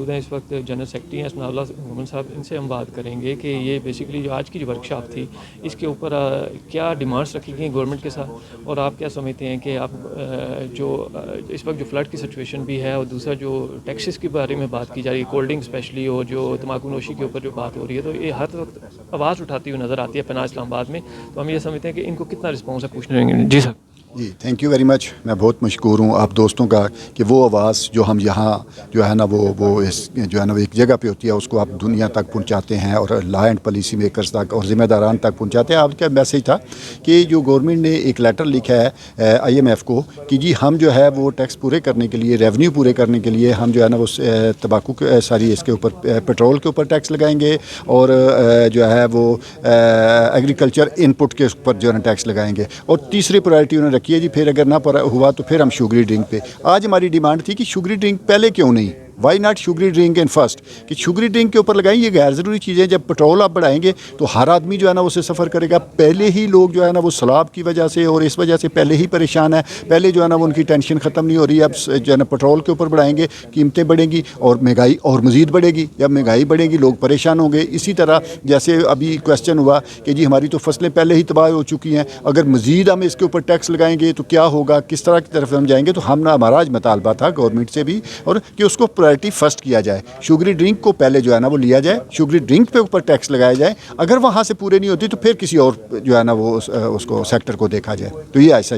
मौजूद हैं इस वक्त जनरल सेक्रेटरी हैं असनाउल्लाह मोमिन साहब, इनसे हम बात करेंगे कि ये बेसिकली जो आज की जो वर्कशॉप थी इसके ऊपर क्या डिमांड्स रखी गई गवर्नमेंट के साथ, और आप क्या समझते हैं कि आप जो इस वक्त जो फ्लड की सिचुएशन भी है, और दूसरा जो टैक्सेस के बारे में बात की जा रही है, कोल्ड ड्रिंक स्पेशली, और जो तम्बाकू नोशी के ऊपर जो बात हो रही है, तो ये हर वक्त आवाज़ उठाती हुई नज़र आती है पनाह इस्लामाबाद में। तो हम ये समझते हैं कि इनको कितना रिस्पॉन्स है पूछने रहेंगे। जी सर। जी थैंक यू वेरी मच। मैं बहुत मशकूर हूँ आप दोस्तों का कि वो आवाज़ जो हम यहाँ जो है ना वो इस जो है ना एक जगह पे होती है उसको आप दुनिया तक पहुँचाते हैं और लॉ एंड पॉलिसी मेकर्स तक और ज़िम्मेदारान तक पहुँचाते हैं। आपका मैसेज था कि जो गवर्नमेंट ने एक लेटर लिखा है IMF को कि जी हम जो है वो टैक्स पूरे करने के लिए, रेवेन्यू पूरे करने के लिए हम जो है ना वो तंबाकू सारी इसके ऊपर पेट्रोल के ऊपर टैक्स लगाएंगे और जो है वो एग्रीकल्चर इनपुट के ऊपर जो है ना टैक्स लगाएंगे, और तीसरी प्रायोरिटी उन्होंने किया जी फिर अगर ना हुआ तो फिर हम शुगरी ड्रिंक पे। आज हमारी डिमांड थी कि शुगरी ड्रिंक पहले क्यों नहीं, why not sugary drink in first, कि शुगरी ड्रिंक के ऊपर लगाएं। ये गैर ज़रूरी चीज़ें जब पेट्रोल आप बढ़ाएंगे तो हर आदमी जो है ना उससे सफ़र करेगा। पहले ही लोग जो है ना वो सैलाब की वजह से और इस वजह से पहले ही परेशान है, पहले जो है ना वो उनकी टेंशन ख़त्म नहीं हो रही है। अब जो है ना पेट्रोल के ऊपर बढ़ाएंगे, कीमतें बढ़ेंगी और महंगाई और मज़ीद बढ़ेगी। जब महंगाई बढ़ेगी लोग परेशान होंगे। इसी तरह जैसे अभी क्वेश्चन हुआ कि जी हमारी तो फसलें पहले ही तबाह हो चुकी हैं, अगर मज़ीद हम इसके ऊपर टैक्स लगाएंगे तो क्या होगा, किस तरह की तरफ हम जाएंगे। तो हमारा आज मुतालबा था गवर्नमेंट से भी और कि उसको प्रायोरिटी फर्स्ट किया जाए, शुगरी ड्रिंक को पहले जो है ना वो लिया जाए, शुगरी ड्रिंक पे ऊपर टैक्स लगाया जाए। अगर वहाँ से पूरे नहीं होती तो फिर किसी और जो है ना वो उसको सेक्टर को देखा जाए। तो ये ऐसा